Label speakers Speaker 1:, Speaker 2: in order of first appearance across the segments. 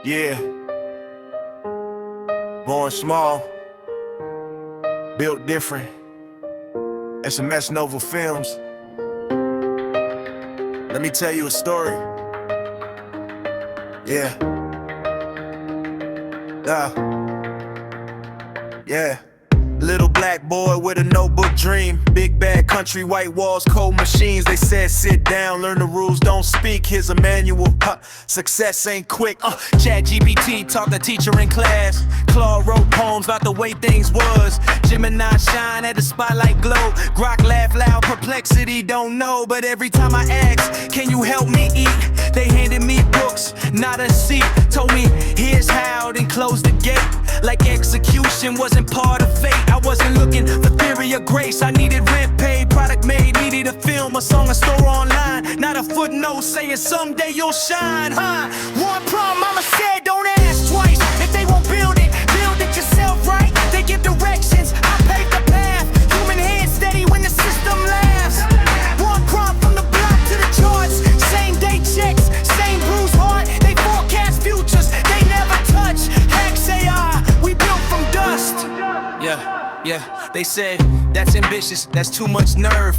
Speaker 1: Yeah. Born small, built different. SMS Nova Films. Let me tell you a story. Yeah. Yeah. Little black boy with a notebook dream. Big bad country, white walls, cold machines. They said sit down, learn the rules, don't speak. Here's a manual, success ain't quick. ChatGPT taught the teacher in class. Claude wrote poems about the way things was. Gemini shine at the spotlight glow. Grok laugh loud, perplexity don't know. But every time I ask, can you help me eat? They handed me books, not a seat. Told me here's how, then closed the gate. Like execution wasn't part of fate. I wasn't looking for theory or grace. I needed rent paid, product made, needed a film, a song, a store online. Not a footnote saying someday you'll shine, One problem mama said, don't ask twice. If they won't build it yourself, right? They give directions, I pave the path. Human hand steady when the system laughs. One prompt from the block to the charts. Same day checks, same bruised heart. They forecast futures, they never touch. HAX AI, we built from dust. Yeah, they said, that's ambitious, that's too much nerve.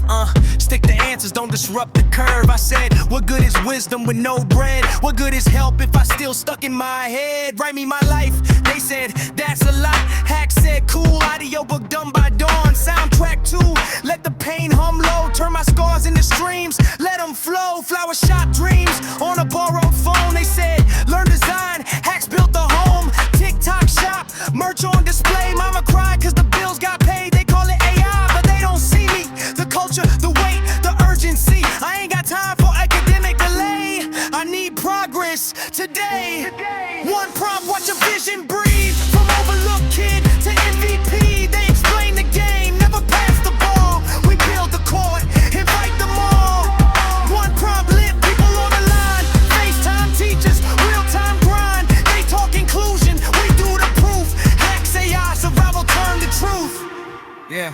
Speaker 1: Stick to answers, don't disrupt the curve. I said, what good is wisdom with no bread? What good is help if I still stuck in my head? Write me my life, they said, that's a lot. HAX said, cool, audiobook done by dawn. Soundtrack too, let the pain hum low. Turn my scars into streams, let them flow. Flower shop dreams on a borrowed phone. They said, learn design, HAX built the home. TikTok shop, merch on display. Mama cried cause the bills got paid. They call it AI, but they don't see me. The culture, the weight, the urgency. I ain't got time for academic delay. I need progress today. One prompt, watch a vision breathe. From overlooked kid to MVP. They explain the game, never pass the ball. We build the court, invite them all. One prompt, lit people on the line. FaceTime teachers, real-time grind. They talk inclusion, we do the proof. HAX AI, survival turn to truth. Yeah,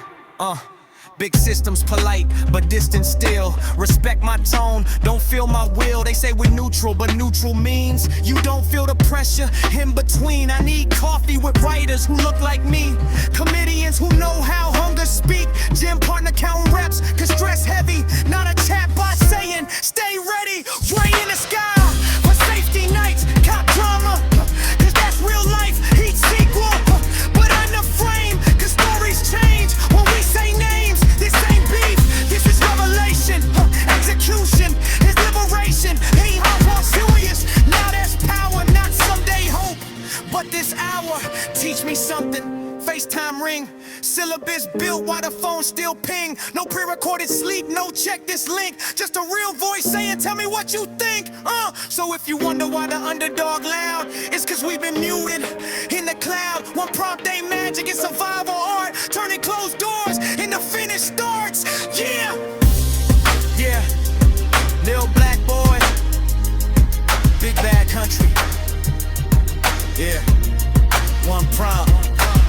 Speaker 1: big systems polite, but distant still. Respect my tone, don't feel my will. They say we're neutral, but neutral means you don't feel the pressure in between. I need coffee with writers who look like me. Comedians who know how hunger speak. Gym partner counting reps, cause stress heavy. Not a chatbot saying, stay ready. Ray in the sky, for safety nights. Cop drama, cause that's real life. Heat sequel, but under frame, cause stories change when we say names. This ain't beef, this is revelation. Execution is liberation. He hop serious, now that's power, not someday hope. But this hour, teach me something. FaceTime ring, syllabus built while the phone still ping. No pre-recorded sleep, no check this link. Just a real voice saying, tell me what you think. So if you wonder why the underdog loud, it's cause we've been muted in the cloud. One prompt ain't magic, it's survival art. Turning closed doors into finished starts. Yeah, little black boy, big bad country. Yeah, one prompt.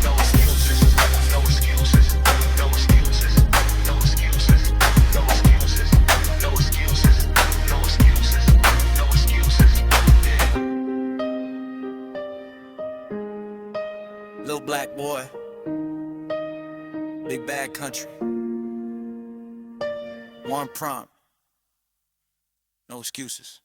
Speaker 2: No excuses, no excuses, no excuses, no excuses, no excuses, no excuses, no excuses, no excuses.
Speaker 1: Little black boy, big bad country. One prompt, no excuses.